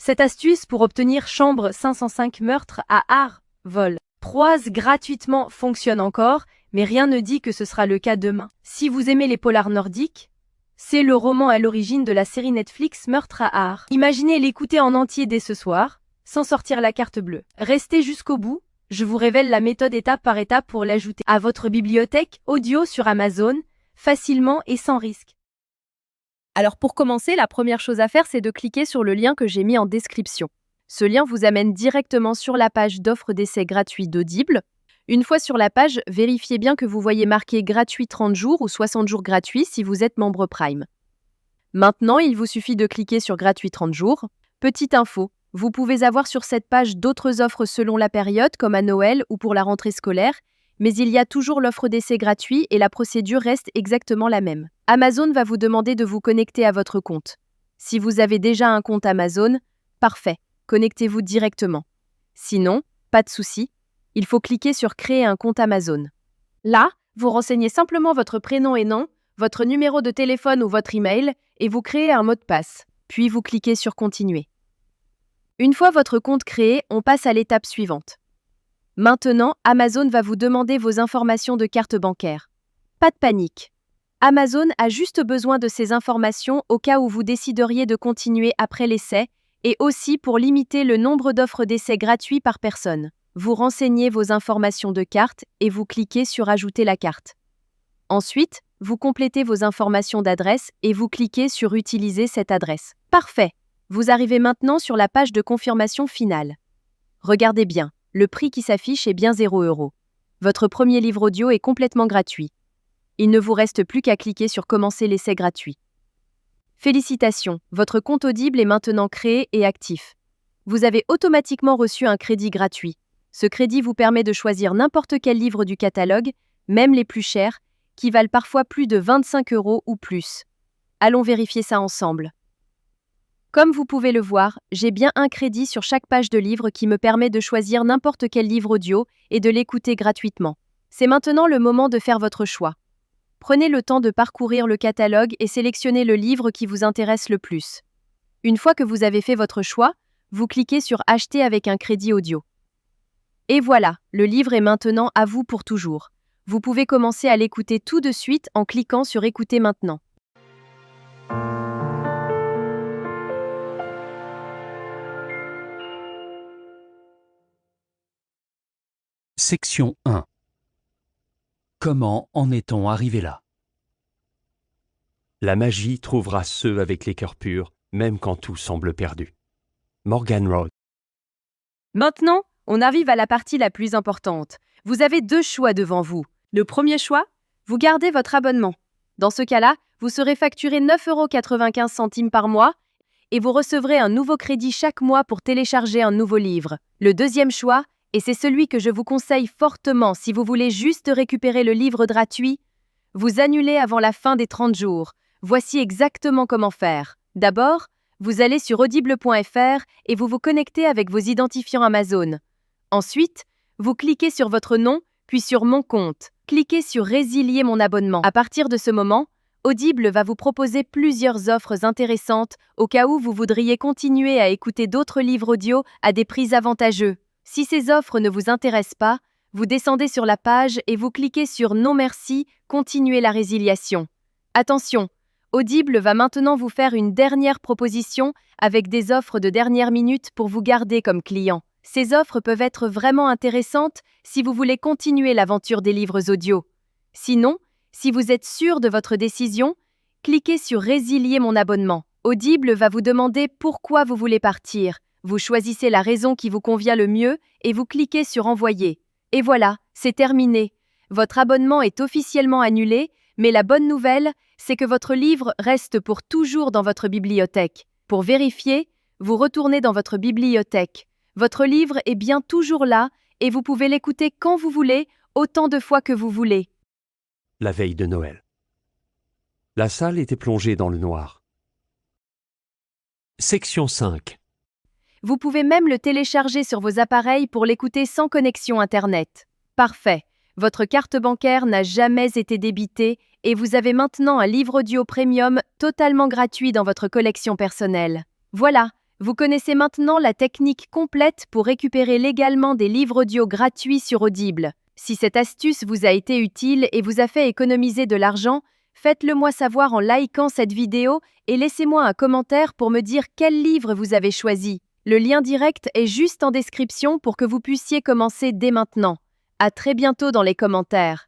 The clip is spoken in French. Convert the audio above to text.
Cette astuce pour obtenir chambre 505 meurtre à Art, vol, proise gratuitement fonctionne encore, mais rien ne dit que ce sera le cas demain. Si vous aimez les polars nordiques, c'est le roman à l'origine de la série Netflix Meurtre à Art. Imaginez l'écouter en entier dès ce soir, sans sortir la carte bleue. Restez jusqu'au bout, je vous révèle la méthode étape par étape pour l'ajouter à votre bibliothèque audio sur Amazon, facilement et sans risque. Alors pour commencer, la première chose à faire, c'est de cliquer sur le lien que j'ai mis en description. Ce lien vous amène directement sur la page d'offre d'essai gratuit d'Audible. Une fois sur la page, vérifiez bien que vous voyez marqué gratuit 30 jours ou 60 jours gratuits si vous êtes membre Prime. Maintenant, il vous suffit de cliquer sur gratuit 30 jours. Petite info, vous pouvez avoir sur cette page d'autres offres selon la période, comme à Noël ou pour la rentrée scolaire, mais il y a toujours l'offre d'essai gratuit et la procédure reste exactement la même. Amazon va vous demander de vous connecter à votre compte. Si vous avez déjà un compte Amazon, parfait, connectez-vous directement. Sinon, pas de souci, il faut cliquer sur Créer un compte Amazon. Là, vous renseignez simplement votre prénom et nom, votre numéro de téléphone ou votre email et vous créez un mot de passe. Puis vous cliquez sur Continuer. Une fois votre compte créé, on passe à l'étape suivante. Maintenant, Amazon va vous demander vos informations de carte bancaire. Pas de panique. Amazon a juste besoin de ces informations au cas où vous décideriez de continuer après l'essai et aussi pour limiter le nombre d'offres d'essai gratuits par personne. Vous renseignez vos informations de carte et vous cliquez sur Ajouter la carte. Ensuite, vous complétez vos informations d'adresse et vous cliquez sur Utiliser cette adresse. Parfait. Vous arrivez maintenant sur la page de confirmation finale. Regardez bien. Le prix qui s'affiche est bien 0 €. Votre premier livre audio est complètement gratuit. Il ne vous reste plus qu'à cliquer sur Commencer l'essai gratuit. Félicitations, votre compte Audible est maintenant créé et actif. Vous avez automatiquement reçu un crédit gratuit. Ce crédit vous permet de choisir n'importe quel livre du catalogue, même les plus chers, qui valent parfois plus de 25 € ou plus. Allons vérifier ça ensemble. Comme vous pouvez le voir, j'ai bien un crédit sur chaque page de livre qui me permet de choisir n'importe quel livre audio et de l'écouter gratuitement. C'est maintenant le moment de faire votre choix. Prenez le temps de parcourir le catalogue et sélectionnez le livre qui vous intéresse le plus. Une fois que vous avez fait votre choix, vous cliquez sur Acheter avec un crédit audio. Et voilà, le livre est maintenant à vous pour toujours. Vous pouvez commencer à l'écouter tout de suite en cliquant sur Écouter maintenant. Section 1. Comment en est-on arrivé là? La magie trouvera ceux avec les cœurs purs, même quand tout semble perdu. Morgan Road. Maintenant, on arrive à la partie la plus importante. Vous avez deux choix devant vous. Le premier choix, vous gardez votre abonnement. Dans ce cas-là, vous serez facturé 9,95 € par mois et vous recevrez un nouveau crédit chaque mois pour télécharger un nouveau livre. Le deuxième choix, et c'est celui que je vous conseille fortement si vous voulez juste récupérer le livre gratuit, vous annulez avant la fin des 30 jours. Voici exactement comment faire. D'abord, vous allez sur audible.fr et vous vous connectez avec vos identifiants Amazon. Ensuite, vous cliquez sur votre nom, puis sur Mon compte. Cliquez sur Résilier mon abonnement. À partir de ce moment, Audible va vous proposer plusieurs offres intéressantes au cas où vous voudriez continuer à écouter d'autres livres audio à des prix avantageux. Si ces offres ne vous intéressent pas, vous descendez sur la page et vous cliquez sur Non merci, continuer la résiliation. Attention, Audible va maintenant vous faire une dernière proposition avec des offres de dernière minute pour vous garder comme client. Ces offres peuvent être vraiment intéressantes si vous voulez continuer l'aventure des livres audio. Sinon, si vous êtes sûr de votre décision, cliquez sur Résilier mon abonnement. Audible va vous demander pourquoi vous voulez partir. Vous choisissez la raison qui vous convient le mieux et vous cliquez sur Envoyer. Et voilà, c'est terminé. Votre abonnement est officiellement annulé, mais la bonne nouvelle, c'est que votre livre reste pour toujours dans votre bibliothèque. Pour vérifier, vous retournez dans votre bibliothèque. Votre livre est bien toujours là et vous pouvez l'écouter quand vous voulez, autant de fois que vous voulez. La veille de Noël. La salle était plongée dans le noir. Section 5. Vous pouvez même le télécharger sur vos appareils pour l'écouter sans connexion Internet. Parfait. Votre carte bancaire n'a jamais été débitée et vous avez maintenant un livre audio premium totalement gratuit dans votre collection personnelle. Voilà, Vous connaissez maintenant la technique complète pour récupérer légalement des livres audio gratuits sur Audible. Si cette astuce vous a été utile et vous a fait économiser de l'argent, faites-le moi savoir en likant cette vidéo et laissez-moi un commentaire pour me dire quel livre vous avez choisi. Le lien direct est juste en description pour que vous puissiez commencer dès maintenant. À très bientôt dans les commentaires.